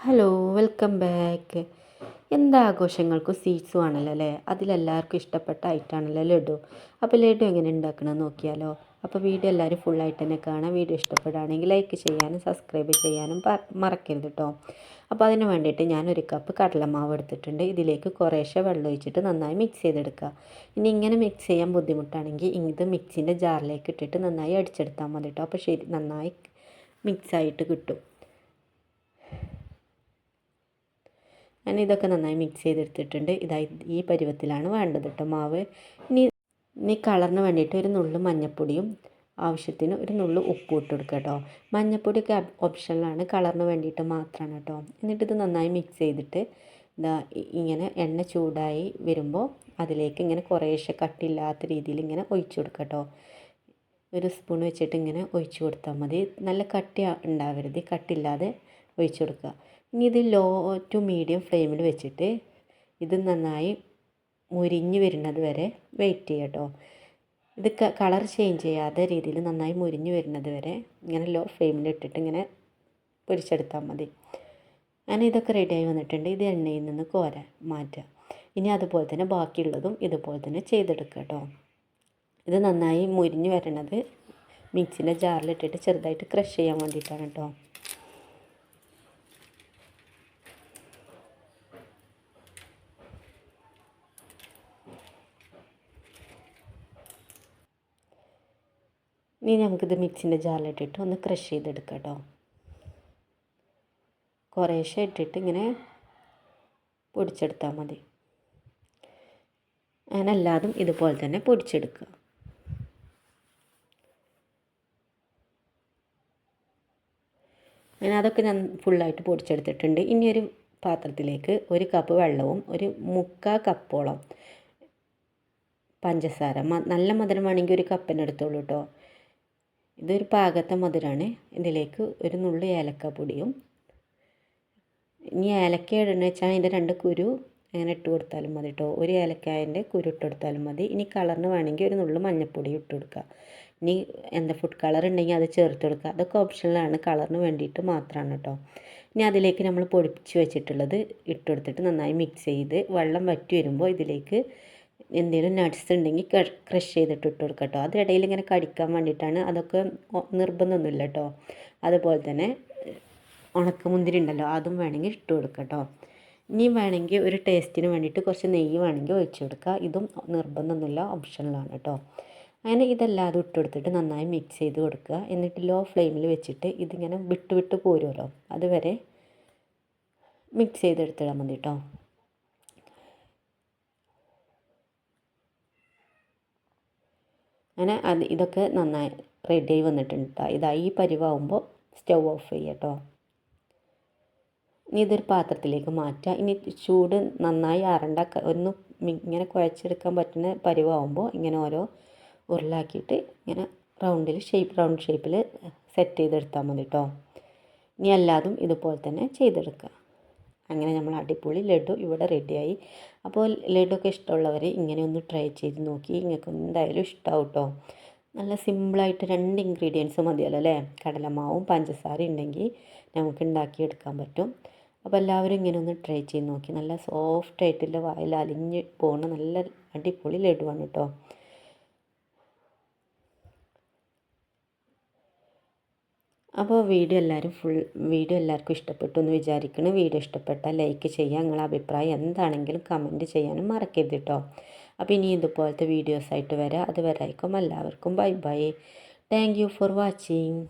Hello, welcome back. എന്താ ആഘോഷങ്ങൾക്കും സ്വീറ്റ്സും ആണല്ലോ അല്ലേ? അതിലെല്ലാവർക്കും ഇഷ്ടപ്പെട്ട ഐറ്റമാണല്ലോ ലഡു. അപ്പോൾ ലഡു എങ്ങനെ ഉണ്ടാക്കണമെന്ന് നോക്കിയാലോ? അപ്പോൾ വീഡിയോ എല്ലാവരും ഫുള്ളായിട്ട് തന്നെ കാണാം. വീഡിയോ ഇഷ്ടപ്പെടുകയാണെങ്കിൽ ലൈക്ക് ചെയ്യാനും സബ്സ്ക്രൈബ് ചെയ്യാനും മറക്കരുത് കേട്ടോ. അപ്പോൾ അതിന് വേണ്ടിയിട്ട് ഞാനൊരു കപ്പ് കടലമാവ് എടുത്തിട്ടുണ്ട്. ഇതിലേക്ക് കുറേശ്ശെ വെള്ളം ഒഴിച്ചിട്ട് നന്നായി മിക്സ് ചെയ്തെടുക്കുക. ഇനി ഇങ്ങനെ മിക്സ് ചെയ്യാൻ ബുദ്ധിമുട്ടാണെങ്കിൽ ഇത് മിക്സിൻ്റെ ജാറിലേക്ക് ഇട്ടിട്ട് നന്നായി അടിച്ചെടുത്താൽ മതി കേട്ടോ. അപ്പോൾ ശരി, നന്നായി മിക്സായിട്ട് കിട്ടും. ഞാൻ ഇതൊക്കെ നന്നായി മിക്സ് ചെയ്തെടുത്തിട്ടുണ്ട്. ഇതായി ഈ പരുവത്തിലാണ് വേണ്ടത് കേട്ടോ മാവ്. ഇനി കളറിന് വേണ്ടിയിട്ട് ഒരു നുള്ളു മഞ്ഞൾപ്പൊടിയും ആവശ്യത്തിന് ഒരു നുള്ളു ഉപ്പും ഇട്ട് കൊടുക്കുക കേട്ടോ. മഞ്ഞൾപ്പൊടിയൊക്കെ ഓപ്ഷനിലാണ്, കളറിന് വേണ്ടിയിട്ട് മാത്രമാണ് കേട്ടോ. എന്നിട്ടിത് നന്നായി മിക്സ് ചെയ്തിട്ട് ഇങ്ങനെ എണ്ണ ചൂടായി വരുമ്പോൾ അതിലേക്ക് ഇങ്ങനെ കുറേശ്ശെ കട്ടില്ലാത്ത രീതിയിൽ ഇങ്ങനെ ഒഴിച്ചു കൊടുക്കുക കേട്ടോ. ഒരു സ്പൂൺ വെച്ചിട്ട് ഇങ്ങനെ ഒഴിച്ചു കൊടുത്താൽ മതി. നല്ല കട്ടി ഉണ്ടാവരുത്, കട്ടില്ലാതെ ഒഴിച്ചു കൊടുക്കുക. ഇനി ഇത് ലോ ടു മീഡിയം ഫ്ലെയിമിൽ വെച്ചിട്ട് ഇത് നന്നായി മുരിഞ്ഞ് വരുന്നത് വരെ വെയിറ്റ് ചെയ്യുക കേട്ടോ. ഇത് കളർ ചേഞ്ച് ചെയ്യാത്ത രീതിയിൽ നന്നായി മുരിഞ്ഞ് വരുന്നത് വരെ ഇങ്ങനെ ലോ ഫ്ലെയിമിൽ ഇട്ടിട്ട് ഇങ്ങനെ പൊരിച്ചെടുത്താൽ മതി. അങ്ങനെ ഇതൊക്കെ റെഡിയായി വന്നിട്ടുണ്ട്. ഇത് എണ്ണയിൽ നിന്ന് മാറ്റുക. ഇനി അതുപോലെ തന്നെ ബാക്കിയുള്ളതും ഇതുപോലെ തന്നെ ചെയ്തെടുക്കുക കേട്ടോ. ഇത് നന്നായി മുരിഞ്ഞ് വരണത് മിക്സിൻ്റെ ജാറിലിട്ടിട്ട് ചെറുതായിട്ട് ക്രഷ് ചെയ്യാൻ വേണ്ടിയിട്ടാണ് കേട്ടോ. ഇനി നമുക്കിത് മിക്സിൻ്റെ ജാറിലിട്ടിട്ട് ഒന്ന് ക്രഷ് ചെയ്തെടുക്കാം കേട്ടോ. കുറേശ്ശെ ഇട്ടിട്ട് ഇങ്ങനെ പൊടിച്ചെടുത്താൽ മതി. അങ്ങനെ എല്ലാതും ഇതുപോലെ തന്നെ പൊടിച്ചെടുക്കുക. അങ്ങനെ അതൊക്കെ ഞാൻ ഫുള്ളായിട്ട് പൊടിച്ചെടുത്തിട്ടുണ്ട്. ഇനി ഒരു പാത്രത്തിലേക്ക് ഒരു കപ്പ് വെള്ളവും ഒരു 3/4 കപ്പോളം പഞ്ചസാര, നല്ല മധുരം വേണമെങ്കിൽ ഒരു കപ്പിന് എടുത്തോളൂ കേട്ടോ. ഇതൊരു പാകത്തെ മധുരമാണ്. ഇതിലേക്ക് ഒരു നുള്ളി ഏലക്കാപ്പൊടിയും, ഇനി ഏലക്ക ഇടണമെന്ന് വെച്ചാൽ അതിൻ്റെ 2 കുരു അങ്ങനെ ഇട്ട് കൊടുത്താലും മതി കേട്ടോ. ഒരു ഏലക്കായൻ്റെ കുരു ഇട്ട് കൊടുത്താലും മതി. ഇനി കളറിന് വേണമെങ്കിൽ ഒരു നുള്ളി മഞ്ഞൾപ്പൊടി ഇട്ട് കൊടുക്കുക. ഇനി ഫുഡ് കളർ ഉണ്ടെങ്കിൽ അത് ചേർത്ത് കൊടുക്കുക. അതൊക്കെ ഓപ്ഷനിലാണ്, കളറിന് വേണ്ടിയിട്ട് മാത്രമാണ് കേട്ടോ. ഇനി അതിലേക്ക് നമ്മൾ പൊടിച്ച് വെച്ചിട്ടുള്ളത് ഇട്ട് കൊടുത്തിട്ട് നന്നായി മിക്സ് ചെയ്ത് വെള്ളം വറ്റി വരുമ്പോൾ ഇതിലേക്ക് എന്തെങ്കിലും നട്ട്സ് ഉണ്ടെങ്കിൽ ക്രഷ് ചെയ്തിട്ട് ഇട്ട് കൊടുക്കുക കേട്ടോ. അത് ഇടയിൽ ഇങ്ങനെ കടിക്കാൻ വേണ്ടിയിട്ടാണ്. അതൊക്കെ നിർബന്ധമൊന്നുമില്ല കേട്ടോ. അതുപോലെ തന്നെ ഉണക്കമുന്തിരി ഉണ്ടല്ലോ, അതും വേണമെങ്കിൽ ഇട്ട് കൊടുക്കുക കേട്ടോ. ഇനിയും വേണമെങ്കിൽ ഒരു ടേസ്റ്റിന് വേണ്ടിയിട്ട് കുറച്ച് നെയ്യ് വേണമെങ്കിൽ ഒഴിച്ച് കൊടുക്കുക. ഇതും നിർബന്ധമൊന്നുമില്ല, ഓപ്ഷനിലാണ് കേട്ടോ. അങ്ങനെ ഇതെല്ലാം ഇട്ട് കൊടുത്തിട്ട് നന്നായി മിക്സ് ചെയ്ത് കൊടുക്കുക. എന്നിട്ട് ലോ ഫ്ലെയിമിൽ വെച്ചിട്ട് ഇതിങ്ങനെ വിട്ട് പോരുമല്ലോ, അതുവരെ മിക്സ് ചെയ്തെടുത്തിടാൻ മതി കേട്ടോ. അങ്ങനെ ഇതൊക്കെ നന്നായി റെഡിയായി വന്നിട്ടുണ്ട് കേട്ടോ. ഈ പരിവാകുമ്പോൾ സ്റ്റൗ ഓഫ് ചെയ്യുക കേട്ടോ. ഇനി ഇതൊരു പാത്രത്തിലേക്ക് മാറ്റുക. ഇനി ചൂട് നന്നായി ആറണ്ട, ഒന്ന് ഇങ്ങനെ കുഴച്ചെടുക്കാൻ പറ്റുന്ന പരിവാകുമ്പോൾ ഇങ്ങനെ ഓരോ ഉരുളാക്കിയിട്ട് ഇങ്ങനെ റൗണ്ട് ഷേപ്പിൽ സെറ്റ് ചെയ്തെടുത്താൽ മതി കേട്ടോ. ഇനി എല്ലാതും ഇതുപോലെ തന്നെ ചെയ്തെടുക്കുക. അങ്ങനെ നമ്മൾ അടിപൊളി ലഡു ഇവിടെ റെഡിയായി. അപ്പോൾ ലഡുവൊക്കെ ഇഷ്ടമുള്ളവർ ഇങ്ങനെ ഒന്ന് ട്രൈ ചെയ്ത് നോക്കി, നിങ്ങൾക്ക് എന്തായാലും ഇഷ്ടമാവും കേട്ടോ. നല്ല സിമ്പിളായിട്ട് 2 ഇൻഗ്രീഡിയൻസ് മതിയല്ലോ അല്ലേ? കടലമാവും പഞ്ചസാരയും ഉണ്ടെങ്കിൽ നമുക്ക് ഉണ്ടാക്കിയെടുക്കാൻ പറ്റും. അപ്പോൾ എല്ലാവരും ഇങ്ങനെ ഒന്ന് ട്രൈ ചെയ്ത് നോക്കി. നല്ല സോഫ്റ്റായിട്ടുള്ള വായിൽ അലിഞ്ഞ് പോകുന്ന നല്ല അടിപൊളി ലഡുവാണ് കേട്ടോ. അപ്പോൾ വീഡിയോ എല്ലാവർക്കും ഇഷ്ടപ്പെട്ടു എന്ന് വിചാരിക്കണം. വീഡിയോ ഇഷ്ടപ്പെട്ടാൽ ലൈക്ക് ചെയ്യുക. നിങ്ങളുടെ അഭിപ്രായം എന്താണെങ്കിലും കമൻറ്റ് ചെയ്യാനും മറക്കരുത് കേട്ടോ. അപ്പോൾ ഇനി ഇതുപോലത്തെ വീഡിയോസായിട്ട് വരാം. അത് വരായിരിക്കും. എല്ലാവർക്കും bye bye. Thank you for watching.